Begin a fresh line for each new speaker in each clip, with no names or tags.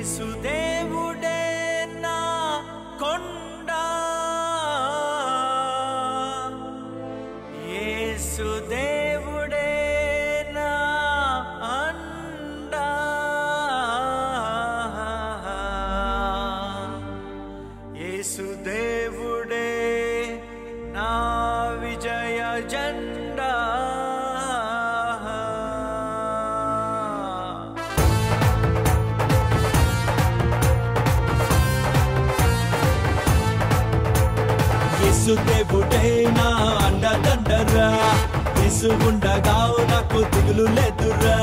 యేసుదేవుడే నా కొండ యేసుదేవుడే నా అండ యేసుదేవుడే నా విజయ జెండా యేసుదేవుడే నా అండదండరా యేసు ఉండగా నాకు దిగులు లేదురా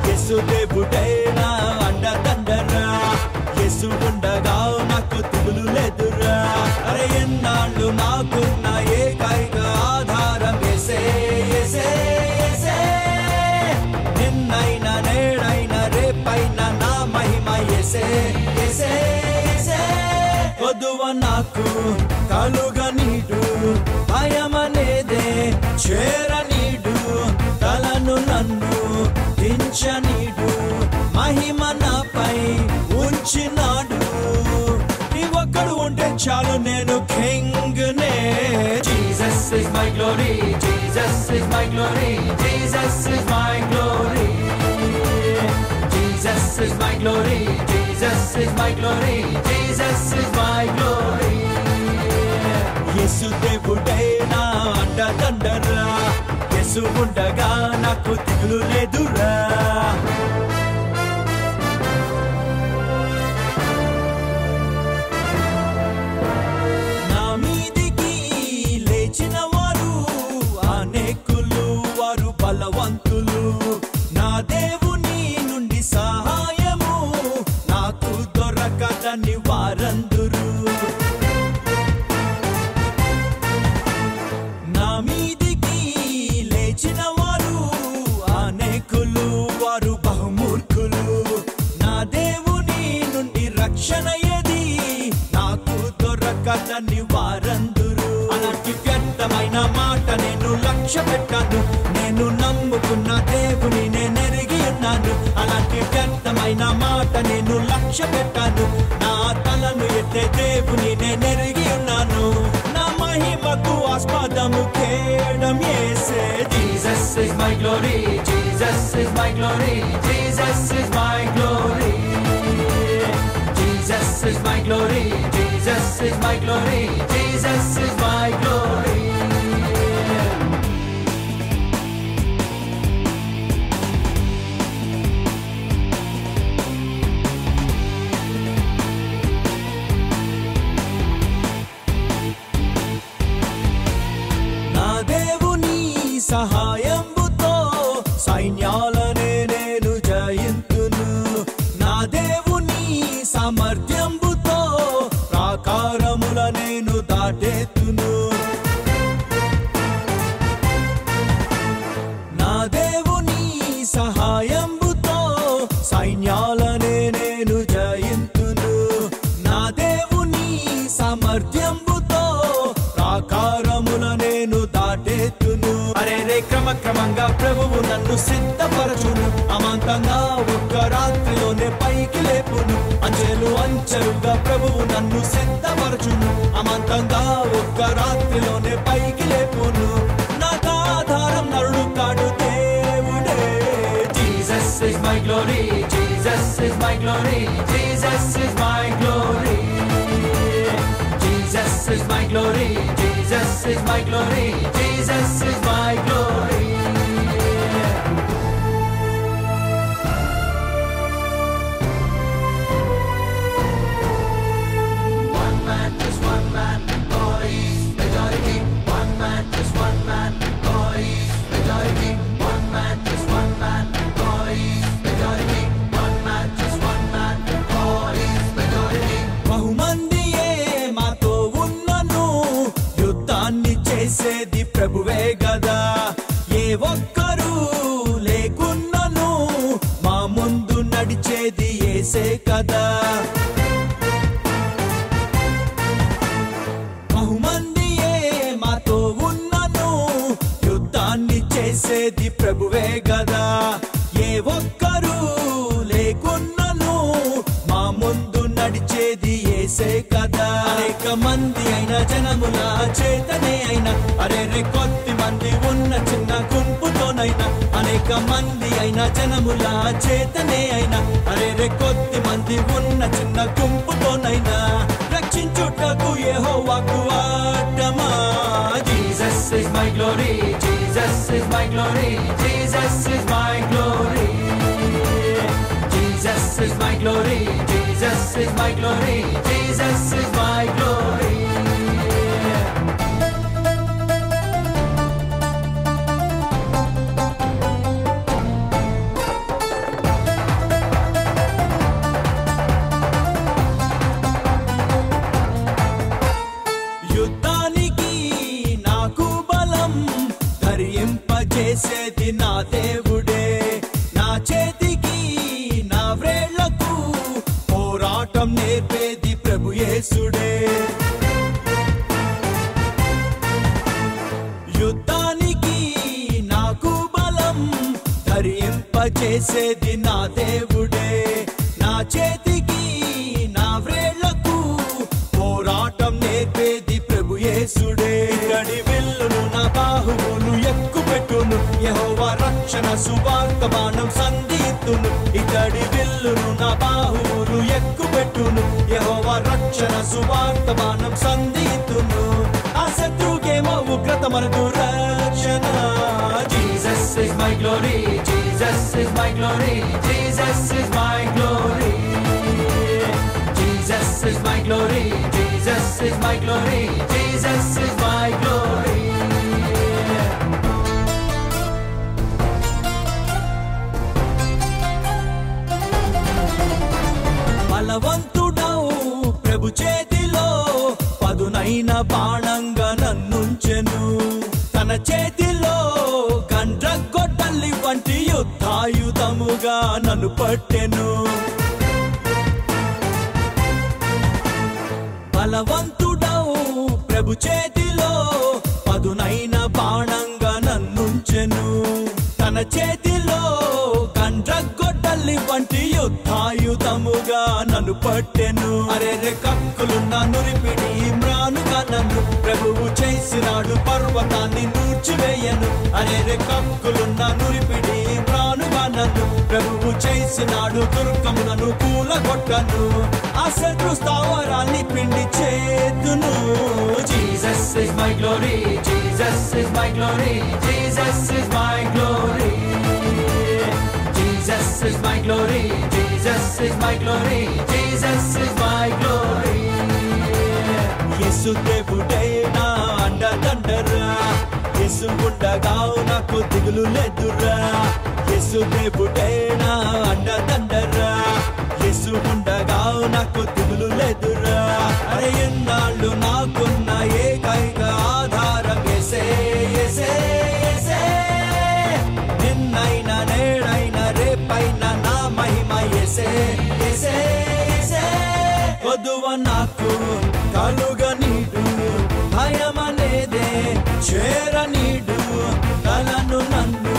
యేసుదేవుడే నా అండదండరా యేసు ఉండగా నాకు దిగులు లేదురా అరే ఎన్నాళ్ళు నాకున్న ఏకైక ఆధారం యేసే యేసే యేసే నిన్నైనా నేడైనా రేపైనా నా మహిమ యేసే యేసే యేసే కొదువ నాకు కలుగా నీడు భయమనేదే చేరనీడు తలను నన్ను దించనీడు మహిమ నాపై ఉంచినాడు నీ ఒక్కడు ఉంటే చాలు నేను కింగ్ నే Jesus is my glory Jesus is my glory Jesus is my glory Jesus is my glory Jesus is my glory Jesus is my glory యేసుదేవుడే నా అండదండరా యేసు ఉండగా నాకు దిగులు లేదురా నా మీదికి లేచిన వారు అనేకులు వారు బలవంతులు నా దేవుని నుండి సహాయము నాకు దొరకదని వారందరూ నా మీదికి లేచిన వారు అనేకులు వారు బహుమూర్ఖులు నా దేవుని నుండి రక్షణ ఏది నాకు దొరకదని వారందరూ అలాంటి వ్యర్థమైన మాట నేను లక్ష్య పెట్టాను నేను నమ్ముకున్న దేవుని నేనెరిగి ఉన్నాను అలాంటి వ్యర్థమైన మాట నేను లక్ష్య పెట్టాను నా తలను ఎత్తే దేవుని నేనెరిగి ఉన్నాను నా మహిమకు ఆస్పదము కేడం యేసే Jesus is my glory Jesus is my glory Jesus is my glory Jesus is my glory Jesus is my glory Jesus is my glory నా దేవుని సహాయంబుతో సైన్యాలనే నేను జయింతును నా దేవుని సామర్థ్యంబుతో ప్రాకారముల నేను దాటెత్తును నా దేవుని సహాయంబుతో సైన్యాలనే నేను జయింతును నా దేవుని సామర్థ్యంబుతో ప్రాకారముల నేను దాటెత్తును అరే రే క్రమంగా ప్రభువు నన్ను సిద్ధపరచును అమాంతంగా ఒక్క రాత్రిలోనే పైకి లేపును అంచెలుగా ప్రభువు నన్ను సిద్ధపరచును అమాంతంగా ఒక్క రాత్రిలోనే పైకి లేపును నాకు ఆధారం నరుడు కాడు దేవుడే Jesus is my glory Jesus is my glory Jesus is my glory Jesus is my glory Jesus is my glory Jesus is my glory One man is one man boys majority one man is one man boys majority one man is one man boys majority one man is one man boys majority బహుమందియే మాతో ఉన్నను యుద్ధాన్ని చేసేది ప్రభువే గదా ఏ ఒక్కరు లేకున్నను మా ముందు నడిచేది యేసే కదా బహుమందియే మాతో ఉన్నను యుద్ధాన్ని చేసేది ప్రభువే గదా ఏ ఒక్కరు లేకున్నను మా
యేసే కదా. అనేక మంది అయిన జనముల చేతనే అయినా అరే రే కొద్ది మంది ఉన్న చిన్న గుంపుతోనైనా అనేక మంది అయిన జనముల చేతనే అయినా అరే రే కొద్ది మంది ఉన్న చిన్న గుంపుతోనైనా రక్షించుటకు యెహోవాకు అడ్డమా.
Jesus is my glory, Jesus is my glory, Jesus is my glory. Jesus is my glory, Jesus is my glory, Jesus is my glory.
చేసేది నా దేవుడే, నా చేతికి నా వ్రేళ్లకు పోరాటం నేర్పేది ప్రభు యేసుడే. యుద్ధానికి నాకు బలం ధరింపచేసేది నా దేవుడే, నా చేతికి నా వ్రేళ్లకు పోరాటం నేర్పేది ప్రభు యేసుడే. ఇతడి విల్లును నా బాహువులు ఎక్కుపెట్టును, యెహోవా రక్షణ సువార్త బాణం సంధితును. ఇతడి విల్లును నా బాహువులు ఎక్కుపెట్టును, యెహోవా రక్షణ సువార్త బాణం సంధితును. ఆ శత్రువుకేమో ఉగ్రత మనకు రక్షణ.
Jesus is my glory, Jesus is my glory, Jesus is my glory. Jesus is my glory, Jesus is my glory, Jesus is my glory.
బలవంతుడవు ప్రభు చేతిలో పదునైన బాణంగా నన్నుంచెను, తన చేతిలో గండ్రగొడ్డలి వంటి యుద్ధాయుధముగా నన్ను పట్టెను. బలవంతుడవు ప్రభు చేతిలో పదునైన బాణంగా నన్నుంచెను, తన చేతిలో గండ్రగొడ్డలి వంటి యుద్ధాయుధముగా నన్ను పట్టెను. అరే రే కక్కులున్న నురిపిడి మ్రానుగా నన్ను ప్రభువు చేసినాడు, పర్వతాన్ని నూర్చివేయను. అరే రే కక్కులున్న నురిపిడి మ్రానుగా నన్ను ప్రభువు చేసినాడు, దుర్గములను కూలగొట్టను. ఆ శత్రు స్థావరాన్ని పిండి చేతును.
Jesus is my glory, Jesus is my glory, Jesus is my glory. Jesus is my glory, Jesus is my glory, Jesus is my glory.
యేసు దేవుడే నా అండదండరా, యేసు ఉండగా నాకు దిగులు లేదురా. యేసు దేవుడే నా అండదండరా, యేసు ఉండగా నాకు దిగులు లేదురా. అరే ఎన్నాళ్ళు నాకున్న ఏకైక ఆధారం యేసే, యేసే, యేసే. నిన్నైనా నేడైనా రేపైనా నా మహిమ యేసే, యేసే, యేసే. కొదువ నాకు కలుగనీడు, భయమనేదే చేరనీడు, తలను నన్ను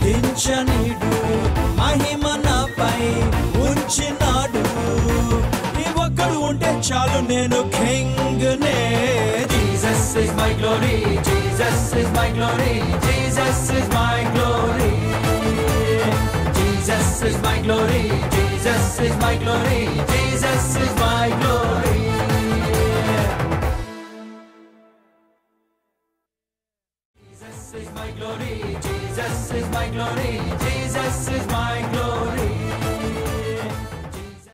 దించనీడు, మహిమ నాపై ఉంచినాడు. ఈ ఒక్కడు ఉంటే చాలు నేను కింగ్నే.
Jesus is my glory, Jesus is my glory, Jesus is my glory. Jesus is my glory, Jesus is my glory, Jesus is my glory. Jesus is my glory, Jesus is my glory, Jesus is my glory.